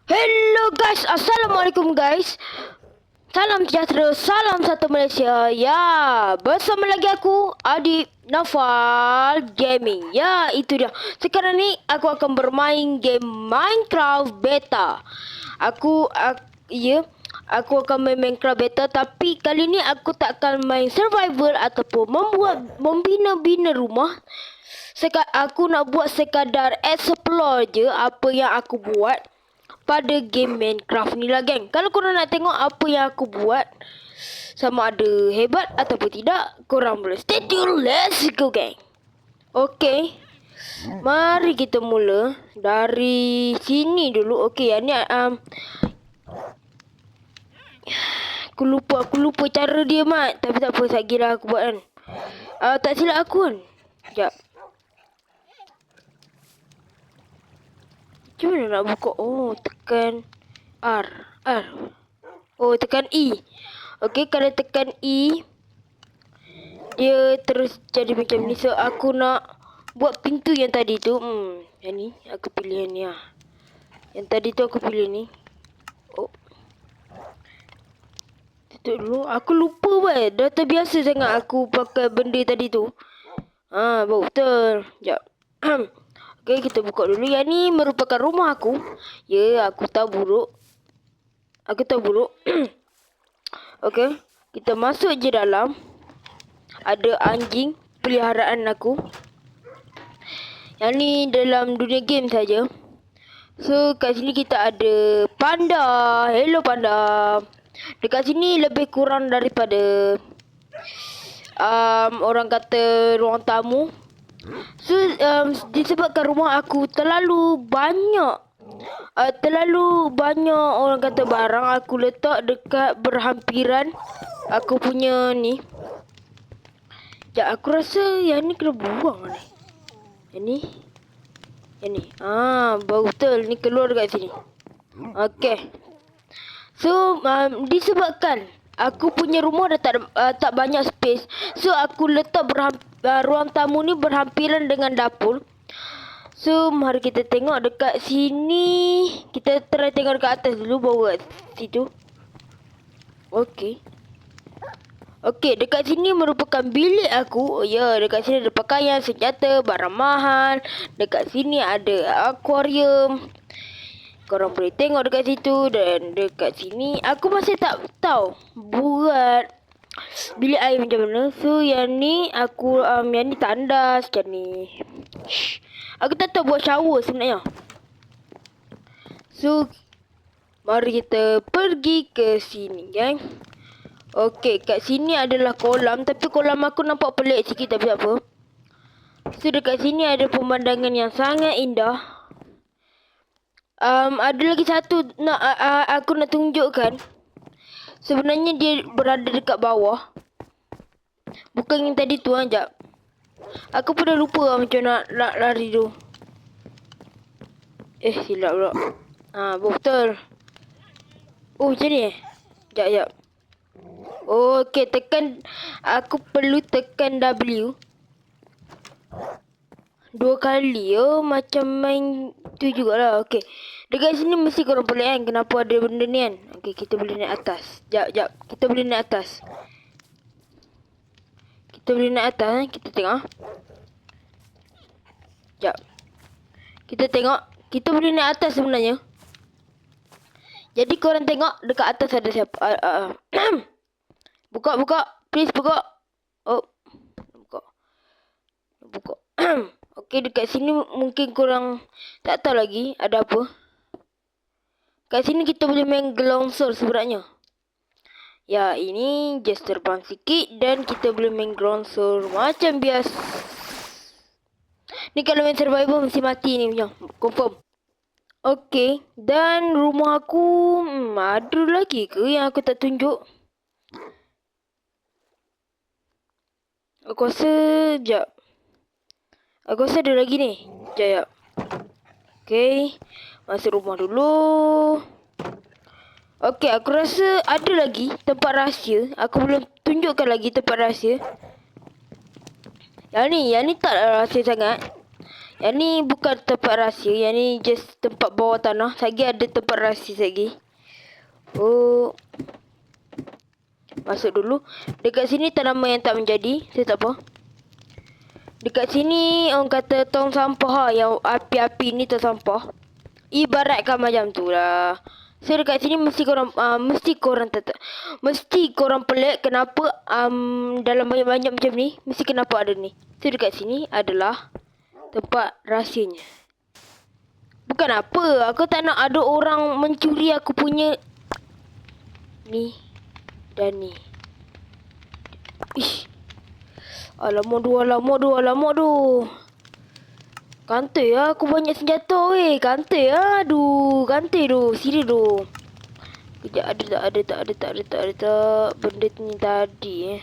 Hello guys, Assalamualaikum guys. Salam sejahtera, salam satu Malaysia. Ya, bersama lagi aku, Adik Nafal Gaming. Ya, itu dia. Sekarang ni aku akan bermain game Minecraft Beta. Aku akan main Minecraft Beta, tapi kali ni aku tak akan main survival ataupun membina-bina rumah. Aku nak buat sekadar explore je apa yang aku buat pada game Minecraft ni lah geng. Kalau korang nak tengok apa yang aku buat, sama ada hebat ataupun tidak, korang boleh stay tune. Let's go geng. Okay, mari kita mula dari sini dulu. Okay, yang ni aku lupa cara dia mat. Tapi tak apa, satgi lah aku buat kan. Tak silap aku kan. Sekejap. Macam mana nak buka? Oh, tekan R. Oh, tekan E. Okey, kalau tekan E, dia terus jadi macam ni. So, aku nak buat pintu yang tadi tu. Yang ni, aku pilih yang ni lah. Yang tadi tu aku pilih ni. Oh. Tutup dulu. Aku lupa weh. Dah terbiasa sangat aku pakai benda tadi tu. Betul. Sekejap. Okey, kita buka dulu. Yang ni merupakan rumah aku. Ya, aku tahu buruk. Okey, kita masuk je dalam. Ada anjing peliharaan aku. Yang ni dalam dunia game saja. So, kat sini kita ada panda. Hello panda. Dekat sini lebih kurang daripada orang kata ruang tamu. So, disebabkan rumah aku terlalu banyak orang kata barang aku letak dekat berhampiran aku punya ni. Ya, aku rasa yang ni kena buang ni. Yang ni. Betul. Ni keluar dekat sini. Okey. So, disebabkan aku punya rumah dah tak banyak space. So, aku letak ruang tamu ni berhampiran dengan dapur. So, mari kita tengok dekat sini. Kita try tengok dekat atas dulu, baru kat situ. Okey. Okey, dekat sini merupakan bilik aku. Ya, dekat sini ada pakaian, senjata, barang mahal. Dekat sini ada akuarium. Korang boleh tengok dekat situ. Dan dekat sini, aku masih tak tahu buat bilik air macam mana. So, yang ni aku, yang ni tandas. Macam ni. Aku tak tahu buat shower sebenarnya. So, mari kita pergi ke sini, geng. Okey, kat sini adalah kolam. Tapi kolam aku nampak pelik sikit, tapi tak apa. So, dekat sini ada pemandangan yang sangat indah. Ada lagi satu aku nak tunjukkan. Sebenarnya dia berada dekat bawah. Bukan yang tadi tu, sekejap. Aku pun dah lupa macam nak lari tu. Silap pula. Betul. Oh, macam ni Sekejap. Okey, tekan. Aku perlu tekan W 2 kali. Oh, macam main tu jugalah. Okey. Dekat sini mesti korang boleh kan. Kenapa ada benda ni kan. Okey, kita boleh naik atas. Sekejap. Kita boleh naik atas. Kita tengok. Sekejap. Kita tengok. Kita boleh naik atas sebenarnya. Jadi korang tengok dekat atas ada siapa. Buka. Please buka. Oh. Buka. Okey, dekat sini mungkin korang tak tahu lagi ada apa. Kat sini kita boleh main gelongsor sebenarnya. Ya, ini just terbang sikit dan kita boleh main gelongsor macam biasa. Ni kalau main survival mesti mati ni punya. Confirm. Okey, dan rumah aku ada lagi ke yang aku tak tunjuk? Aku rasa, sekejap. Aku rasa ada lagi ni. Sekejap. Okey, masuk rumah dulu. Okey, aku rasa ada lagi tempat rahsia. Aku belum tunjukkan lagi tempat rahsia. Yang ni tak rahsia sangat. Yang ni bukan tempat rahsia. Yang ni just tempat bawah tanah. Lagi ada tempat rahsia lagi. Oh. Masuk dulu. Dekat sini tanaman yang tak menjadi. Saya tak apa. Dekat sini orang kata tong sampah yang api-api ni tong sampah. Ibaratkan macam tu lah. So dekat sini mesti korang pelik kenapa dalam banyak-banyak macam ni mesti kenapa ada ni. So dekat sini adalah tempat rahsianya. Bukan apa, aku tak nak ada orang mencuri aku punya ni dan ni. Ish. Alamak tu. Kantai lah, aku banyak senjata weh. Kantai lah, kantai tu. Sini tu. Kejap, tak ada. Benda ni tadi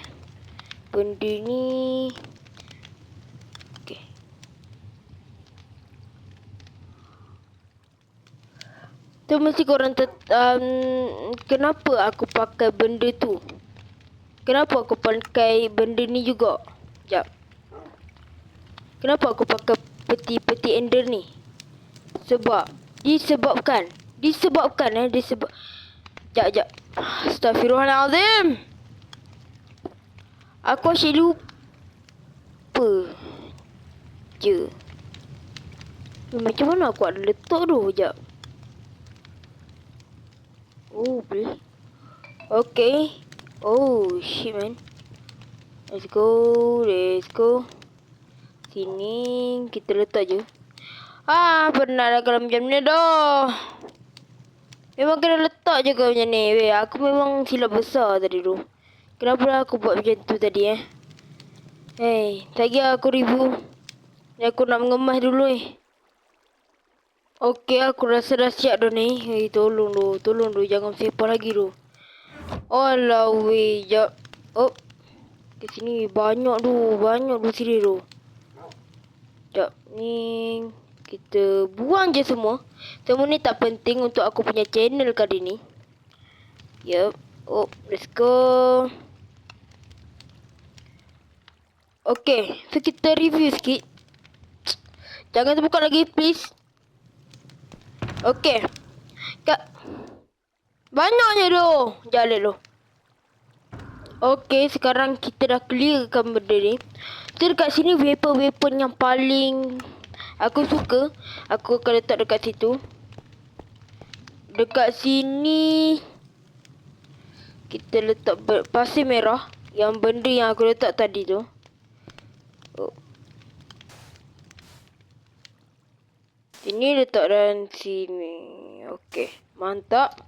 Benda ni. Okay. Tu mesti korang kenapa aku pakai benda tu? Kenapa aku pakai benda ni juga? Sekejap. Kenapa aku pakai peti ender ni? Disebabkan. Sekejap. Astaghfirullahaladzim. Aku asyik lupa je. Macam mana aku ada letak tu? Sekejap. Oh, boleh. Okay. Oh, shit man. Let's go. Sini kita letak je. Pernah dah kalau macam ni dah. Memang kena letak je kau macam ni. Weh, aku memang silap besar tadi tu. Kenapa aku buat macam tu tadi lagi aku review. Aku nak mengemas dulu Okey, aku rasa dah siap dah ni. Tolong tu. Jangan sepah lagi tu. Alah weh, jap. Oh. Ke sini banyak tu sini tu. Jap, ni kita buang je semua. Semua ni tak penting untuk aku punya channel kali ni. Yup. Oh, let's go. Okay, so kita review sikit. Jangan terbuka lagi, please. Okay. Banyaknya tu. Jalan tu. Okay, sekarang kita dah clearkan benda ni. So, dekat sini weapon yang paling aku suka. Aku akan letak dekat situ. Dekat sini kita letak pasir merah. Yang benda yang aku letak tadi tu. Oh. Ini letak dalam sini. Okay, mantap.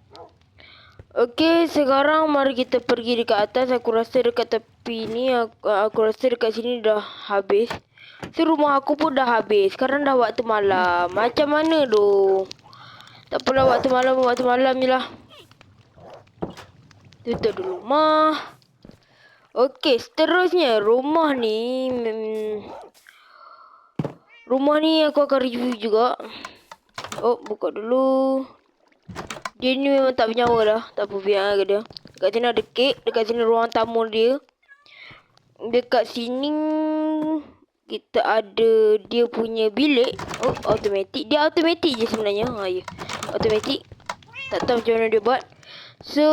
Okay, sekarang mari kita pergi dekat atas. Aku rasa dekat tepi ni, aku rasa dekat sini dah habis. So, rumah aku pun dah habis. Sekarang dah waktu malam. Macam mana tu? Tak apalah, waktu malam je lah. Tutup dulu rumah. Okay, seterusnya rumah ni. Rumah ni aku akan review juga. Oh, buka dulu. Dia ni memang tak bernyawa dah. Tak apa, biar dia. Dekat sini ada kek. Dekat sini ruang tamu dia. Dekat sini kita ada dia punya bilik. Oh, automatik. Dia automatik je sebenarnya. Ya. Automatik. Tak tahu macam mana dia buat. So,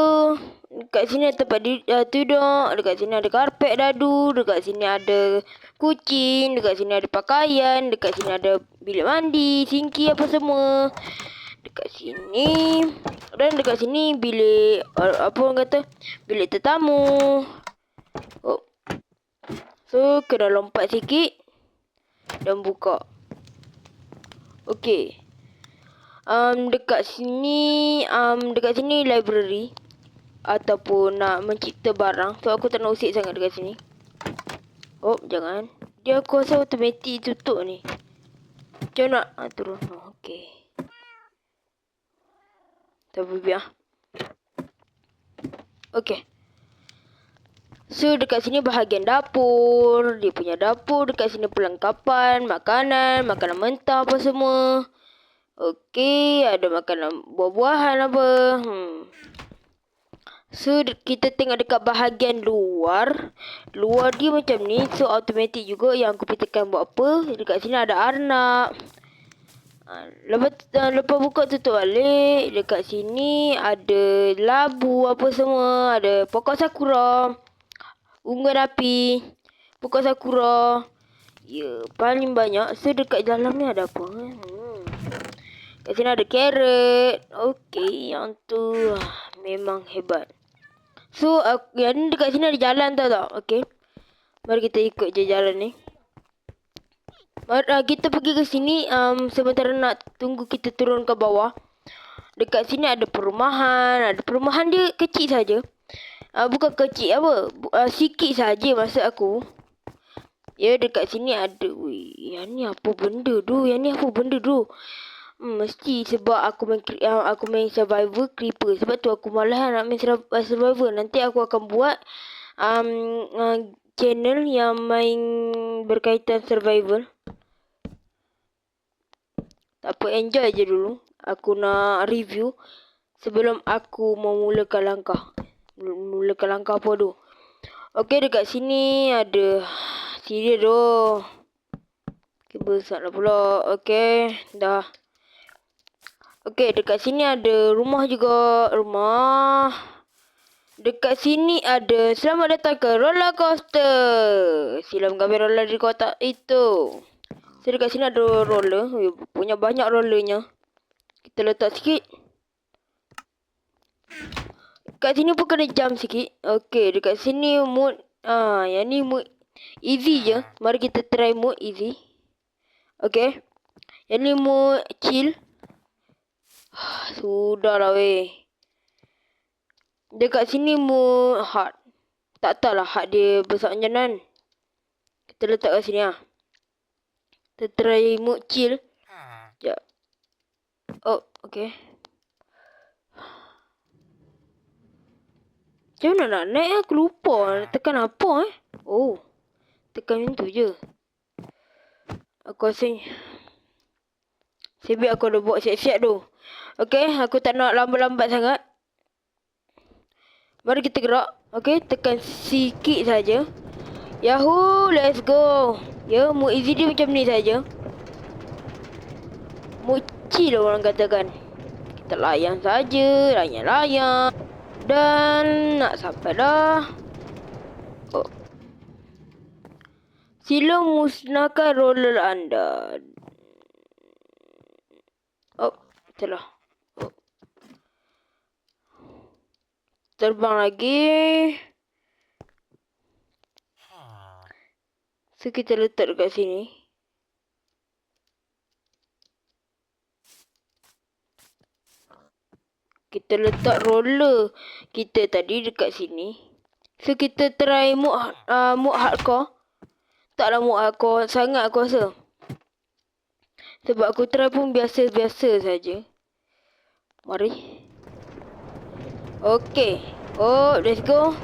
dekat sini ada tempat duduk. Dekat sini ada karpet dadu. Dekat sini ada kucing. Dekat sini ada pakaian. Dekat sini ada bilik mandi, sinki apa semua. Dekat sini. Dan dekat sini bilik apa orang kata? Bilik tetamu. Oh. So, kena lompat sikit dan buka. Okey. Dekat sini library ataupun nak mencipta barang. So, aku tak nak usik sangat dekat sini. Oh, jangan. Dia aku rasa automatik tutup ni. Macam nak? Turun. Okey. Tapi biar. Okey. So, dekat sini bahagian dapur. Dia punya dapur. Dekat sini perlengkapan, makanan mentah apa semua. Okey, ada makanan buah-buahan apa. So kita tengok dekat bahagian luar. Luar dia macam ni. So automatic juga yang aku pergi tekan buat apa. Dekat sini ada Arnab. Lepas buka tutup balik. Dekat sini ada labu apa semua. Ada pokok sakura. Unggun api. Pokok sakura. Ya, paling banyak. So dekat dalam ni ada apa? Kat sini ada carrot. Okey, yang tu memang hebat. So, yang dekat sini ada jalan tau tak? Okey. Mari kita ikut je jalan ni. Kita pergi ke sini sementara nak tunggu kita turun ke bawah. Dekat sini ada perumahan. Ada perumahan dia kecil saja. Bukan kecil apa. Sikit saja masa aku. Ya, dekat sini ada. Wih, yang ni apa benda tu? Yang ni apa benda tu? Mesti sebab aku main survival creeper. Sebab tu aku malas nak main survival. Nanti aku akan buat channel yang main berkaitan survival. Tak apa, enjoy je dulu. Aku nak review sebelum aku memulakan langkah. Mulakan langkah apa tu? Okey, dekat sini ada sirih tu. Okay, besar lah pula. Okey, dah. Okey, dekat sini ada rumah juga. Rumah. Dekat sini ada selamat datang ke roller coaster. Silam gambar roller di kotak itu. So, dekat sini ada roller. Punya banyak rollernya. Kita letak sikit. Dekat sini pun kena jump sikit. Okey, dekat sini mood. Yang ni mood easy je. Mari kita try mood easy. Okey. Yang ni mood chill. Sudahlah weh. Dekat sini mood hard. Tak tahulah hard dia besar macam mana. Kita letak kat sini lah. Kita try mood chill. Sekejap. Oh, okey. Macam mana nak naik? Aku lupa. Tekan apa Oh. Tekan macam tu je. Aku rasa sebab aku dah buat siap-siap tu. Okey, aku tak nak lambat-lambat sangat. Mari kita gerak. Okey, tekan sikit saja. Yahoo, let's go. Ya, mood easy dia macam ni saja. Mood chill orang katakan. Kita layan saja, layan-layan. Dan nak sampai dah. Oh. Sila musnahkan roller anda. Oh, telah. Oh. Terbang lagi. So, kita letak dekat sini. Kita letak roller kita tadi dekat sini. So, kita try mode hardcore. Taklah mode hardcore sangat aku rasa. Sebab aku try pun biasa-biasa saja. Mari. Okey. Oh, let's go.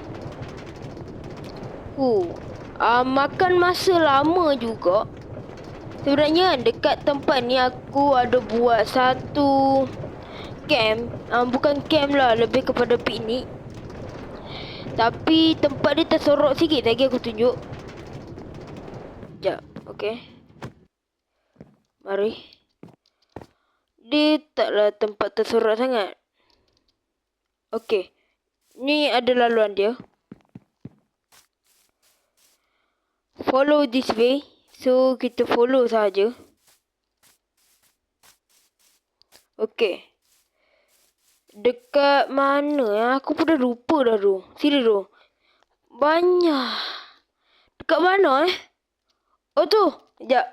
Makan masa lama juga. Sebenarnya dekat tempat ni aku ada buat satu camp. Bukan camp lah, lebih kepada piknik. Tapi tempat dia tersorok sikit lagi aku tunjuk. Sekejap, okey. Mari. Dia taklah tempat tersorok sangat. Okey. Ni ada laluan dia. Follow this way. So, kita follow saja. Okey. Dekat mana? Aku pun dah lupa dah tu. Sini tu. Banyak. Dekat mana Oh tu. Sekejap.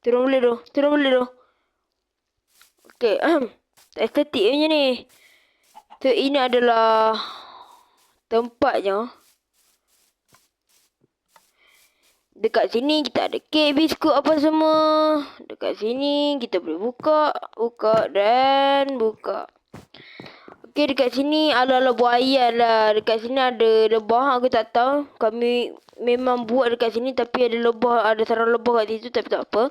Turun boleh tu. Okey. Tak estetik macam ni. So, ini adalah tempatnya. Dekat sini kita ada kek, biskut apa semua. Dekat sini kita boleh buka dan buka. Okey, dekat sini ala-ala buaya lah. Dekat sini ada lebah, aku tak tahu. Kami memang buat dekat sini tapi ada lebah, ada sarang lebah kat situ tapi tak apa.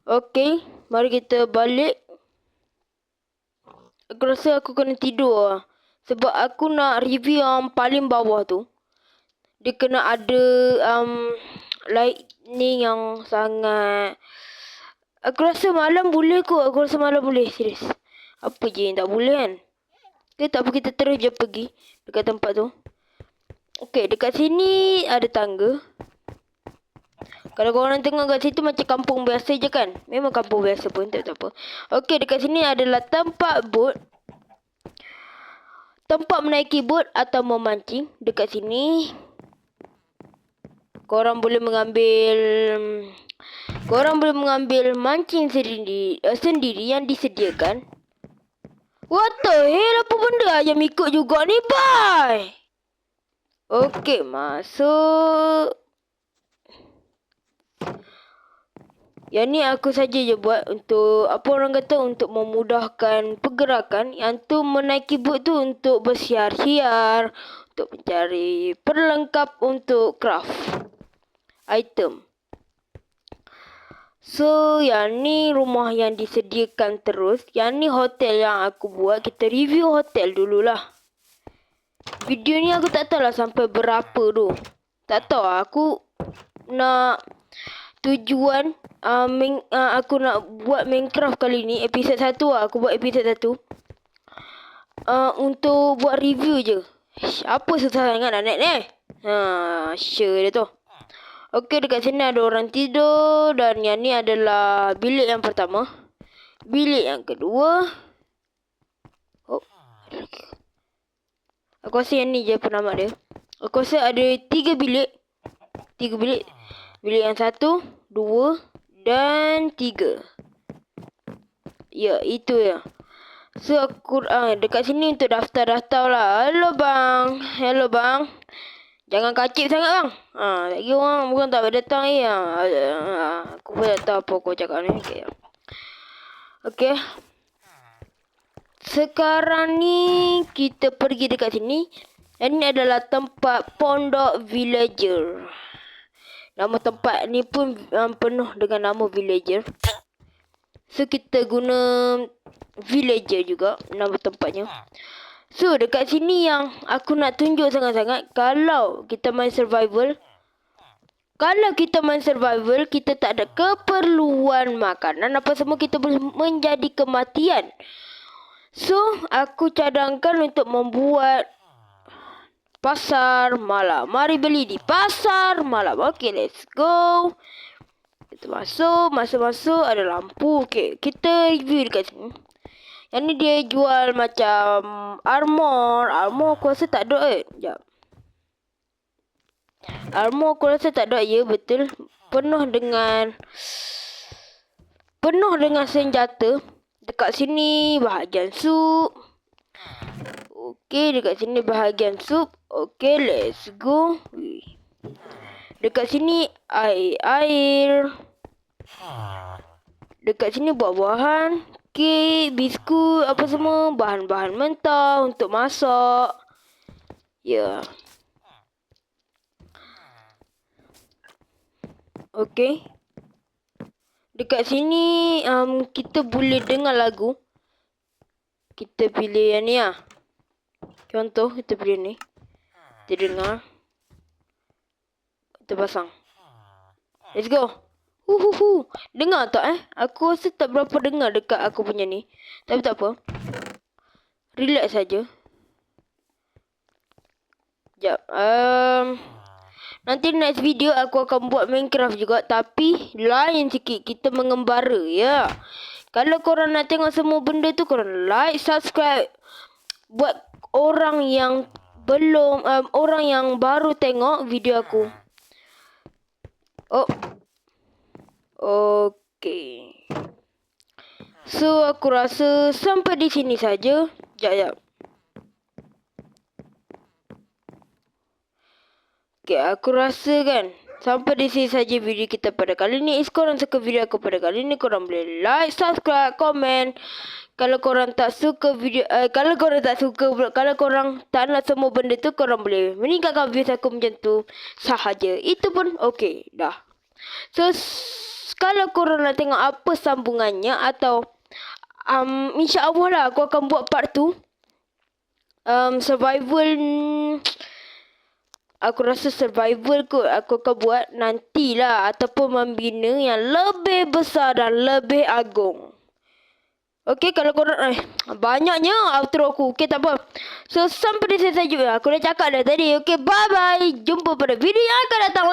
Okey, mari kita balik. Aku rasa aku kena tidur lah. Sebab aku nak review yang paling bawah tu. Dia kena ada lightning yang sangat. Aku rasa malam boleh kot. Aku rasa malam boleh. Serius. Apa je yang tak boleh kan? Okay, tak apa, kita terus je pergi dekat tempat tu. Okay, dekat sini ada tangga. Kalau korang tengok kat situ macam kampung biasa je kan? Memang kampung biasa pun, tak apa. Okay, dekat sini adalah tempat bot. Tempat menaiki bot atau memancing. Dekat sini korang boleh mengambil mancing sendiri yang disediakan. What the hell? Apa benda ayam ikut juga ni, bye? Okay, masuk. Yang ni aku saja je buat untuk, apa orang kata, untuk memudahkan pergerakan. Yang tu menaiki bot tu untuk bersiar-siar, untuk mencari perlengkap untuk craft item. So, yang ni rumah yang disediakan terus. Yang ni hotel yang aku buat. Kita review hotel dululah. Video ni aku tak tahu lah sampai berapa tu. Tak tahu lah. Aku nak tujuan aku nak buat Minecraft kali ni. Episod 1 lah. Aku buat episod 1. Untuk buat review je. Apa susah sangat nak net ni? Sure dia tu. Okey, dekat sini ada orang tidur. Dan yang ni adalah bilik yang pertama. Bilik yang kedua. Oh, aku rasa yang ni je penamat dia. Aku rasa ada 3 bilik. 3 bilik. Bilik yang 1, 2 dan 3. Ya, itu ya. So, aku dekat sini untuk daftar-daftar lah. Hello bang. Hello bang. Jangan kacip sangat bang. Lagi orang bukan tak datang ni. Aku pun tak tahu apa kau cakap ni. Okay. Sekarang ni kita pergi dekat sini. Ini adalah tempat Pondok Villager. Nama tempat ni pun penuh dengan nama villager. So kita guna villager juga nama tempatnya. So dekat sini yang aku nak tunjuk sangat-sangat, kalau kita main survival, kita tak ada keperluan makanan apa semua, kita boleh menjadi kematian. So aku cadangkan untuk membuat pasar malam. Mari beli di pasar malam. Okay, let's go. Kita masuk ada lampu. Okay, kita review dekat sini. Yang ni dia jual macam armor aku rasa tak ada Sekejap. Armor aku rasa tak ada. Ya, betul. Penuh dengan senjata. Dekat sini bahagian sup. Okey, dekat sini bahagian sup. Okey, let's go. Dekat sini air. Dekat sini buah-buahan. Kek, biskut, apa semua. Bahan-bahan mentah untuk masak. Ya. Okey. Dekat sini kita boleh dengar lagu. Kita pilih yang ni lah. Contoh, kita pilih ni. Kita dengar. Kita pasang. Let's go. Dengar tak Aku rasa tak berapa dengar dekat aku punya ni. Tapi tak apa. Relax saja. Sekejap. Nanti next video aku akan buat Minecraft juga. Tapi lain sikit. Kita mengembara ya. Kalau korang nak tengok semua benda tu, korang like, subscribe. Buat orang yang belum, orang yang baru tengok video aku. Okey. So aku rasa sampai di sini saja. Sekejap. Okey, aku rasa kan sampai di sini saja video kita pada kali ni. If korang suka video aku pada kali ni, korang boleh like, subscribe, komen. Kalau korang tak suka video, kalau korang tak nak semua benda tu, korang boleh meninggalkan views aku macam tu sahaja. Itu pun okey dah. So kalau korang nak tengok apa sambungannya atau InsyaAllah lah aku akan buat part 2. survival, aku rasa survival kot aku akan buat nantilah, ataupun membina yang lebih besar dan lebih agung. Okay, kalau korang banyaknya outro aku. Okay, tak apa. So, sampai di sini saja. Aku dah cakap dah tadi. Okay, bye-bye. Jumpa pada video yang akan datang.